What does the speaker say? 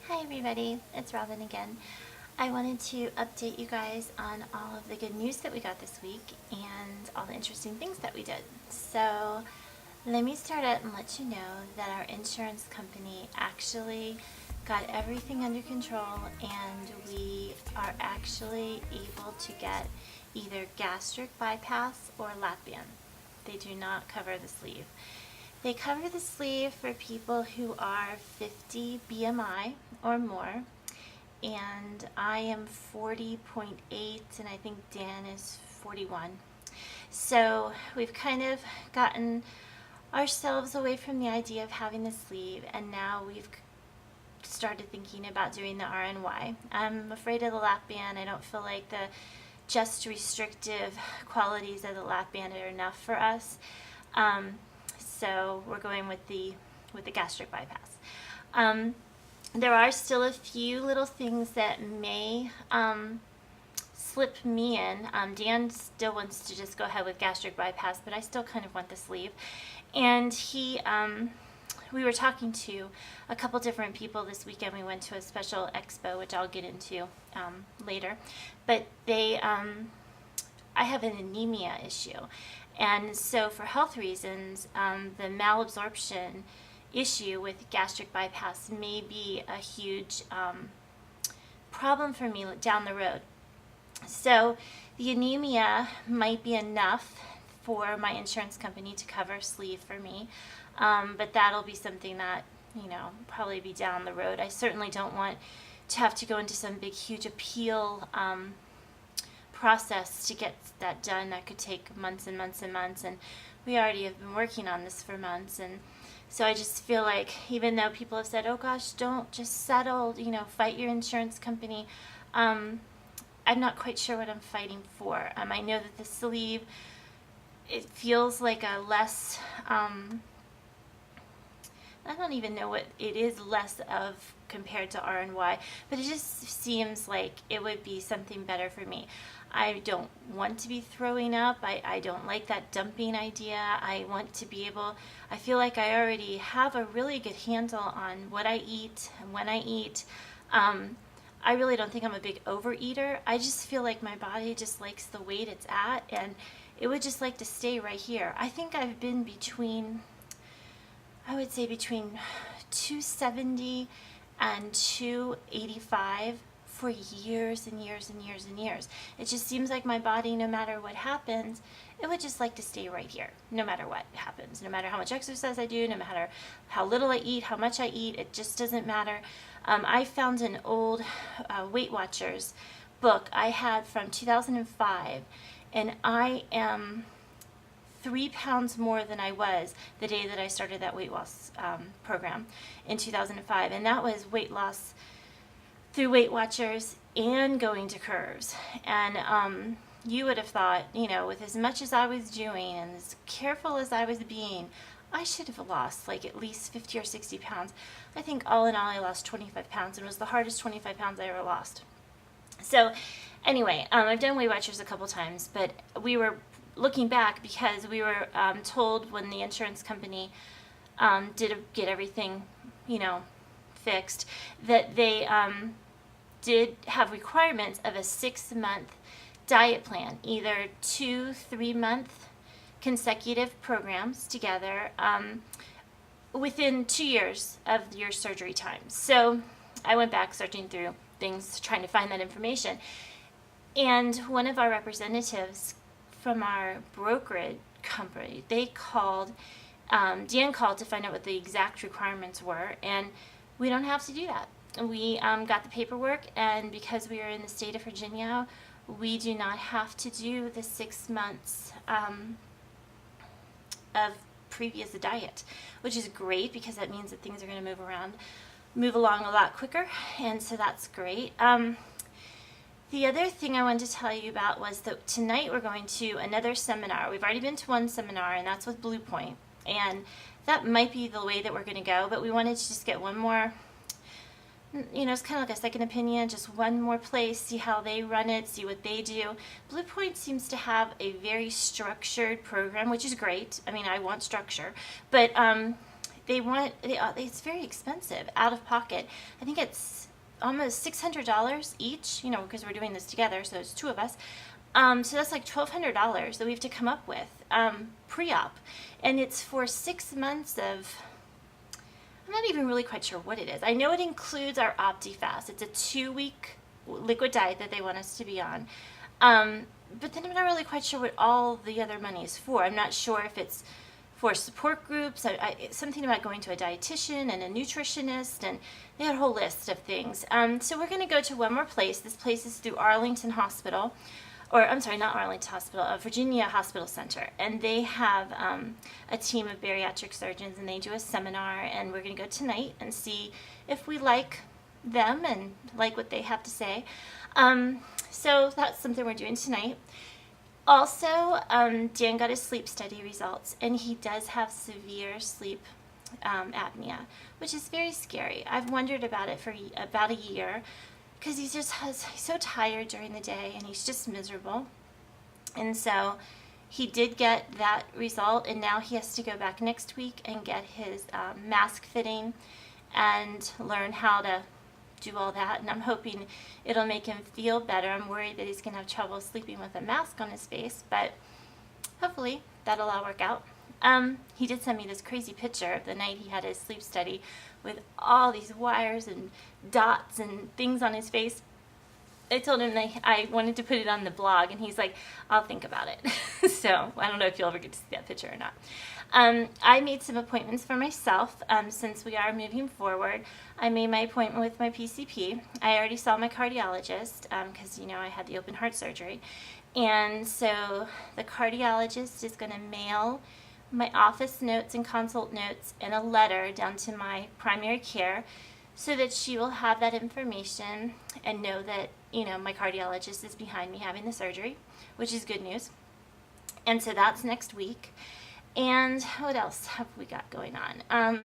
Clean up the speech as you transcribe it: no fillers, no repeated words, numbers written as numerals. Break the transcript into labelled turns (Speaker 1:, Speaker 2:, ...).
Speaker 1: Hi everybody, it's Robin again. I wanted to update you guys on all of the good news that we got this week and all the interesting things that we did. So let me start out and let you know that our insurance company actually got everything under control and we are actually able to get either gastric bypass or lap band. They do not cover the sleeve. They cover the sleeve for people who are 50 BMI or more, and I am 40.8 and I think Dan is 41. So we've kind of gotten ourselves away from the idea of having the sleeve, and now we've started thinking about doing the RNY. I'm afraid of the lap band. I don't feel like the just restrictive qualities of the lap band are enough for us. So we're going with the gastric bypass. There are still a few little things that may slip me in. Dan still wants to just go ahead with gastric bypass, but I still kind of want the sleeve. And we were talking to a couple different people this weekend. We went to a special expo, which I'll get into later. But I have an anemia issue. And so for health reasons, the malabsorption issue with gastric bypass may be a huge problem for me down the road. So the anemia might be enough for my insurance company to cover sleeve for me, but that'll be something that, probably be down the road. I certainly don't want to have to go into some big, huge appeal process to get that done. That could take months and months and months, and we already have been working on this for months. And so I just feel like, even though people have said, oh gosh, don't, just settle, fight your insurance company, I'm not quite sure what I'm fighting for. I know that the sleeve, it feels like a less, I don't even know what it is less of compared to RNY, but it just seems like it would be something better for me. I don't want to be throwing up. I don't like that dumping idea. I want to be able, I feel like I already have a really good handle on what I eat and when I eat. I really don't think I'm a big overeater. I just feel like my body just likes the weight it's at, and it would just like to stay right here. I think I've been between 270 and 285 for years and years and years and years. It just seems like my body, no matter what happens, it would just like to stay right here, no matter what happens, no matter how much exercise I do, no matter how little I eat, how much I eat, it just doesn't matter. I found an old Weight Watchers book I had from 2005, and I am 3 pounds more than I was the day that I started that weight loss program in 2005, and that was weight loss through Weight Watchers and going to curves. And you would have thought, with as much as I was doing and as careful as I was being, I should have lost like at least 50 or 60 pounds. I think all in all I lost 25 pounds, and it was the hardest 25 pounds I ever lost. So anyway, I've done Weight Watchers a couple times, but we were looking back because we were told when the insurance company did get everything, fixed, that they did have requirements of a 6-month diet plan, either 2 3-month consecutive programs together within 2 years of your surgery time. So I went back searching through things trying to find that information, and one of our representatives from our brokerage company, they called, Dan called to find out what the exact requirements were, and we don't have to do that. We got the paperwork, and because we are in the state of Virginia, we do not have to do the 6 months of previous diet, which is great because that means that things are going to move along a lot quicker, and so that's great. The other thing I wanted to tell you about was that tonight we're going to another seminar. We've already been to one seminar, and that's with Blue Point, and that might be the way that we're going to go, but we wanted to just get one more, it's kind of like a second opinion, just one more place, see how they run it, see what they do. Blue Point seems to have a very structured program, which is great. I mean, I want structure, but it's very expensive out of pocket. I think it's almost $600 each, you know, because we're doing this together, so it's two of us. So that's like $1,200 that we have to come up with pre-op, and it's for 6 months of. I'm not even really quite sure what it is. I know it includes our OptiFast. It's a 2-week liquid diet that they want us to be on. But then I'm not really quite sure what all the other money is for. I'm not sure if it's for support groups, something about going to a dietitian and a nutritionist, and they had a whole list of things. So we're going to go to one more place. This place is through Arlington Hospital, or I'm sorry, not Arlington Hospital, Virginia Hospital Center, and they have a team of bariatric surgeons, and they do a seminar, and we're going to go tonight and see if we like them and like what they have to say. So that's something we're doing tonight. Also, Dan got his sleep study results, and he does have severe sleep apnea, which is very scary. I've wondered about it for about a year, because he's so tired during the day, and he's just miserable. And so he did get that result, and now he has to go back next week and get his mask fitting and learn how to do all that, and I'm hoping it'll make him feel better. I'm worried that he's going to have trouble sleeping with a mask on his face, but hopefully that'll all work out. He did send me this crazy picture of the night he had his sleep study with all these wires and dots and things on his face. I told him that I wanted to put it on the blog, and he's like, I'll think about it. So I don't know if you'll ever get to see that picture or not. I made some appointments for myself since we are moving forward. I made my appointment with my PCP. I already saw my cardiologist because, you know, I had the open heart surgery. And so the cardiologist is going to mail my office notes and consult notes and a letter down to my primary care, so that she will have that information and know that, you know, my cardiologist is behind me having the surgery, which is good news. And so that's next week. And what else have we got going on?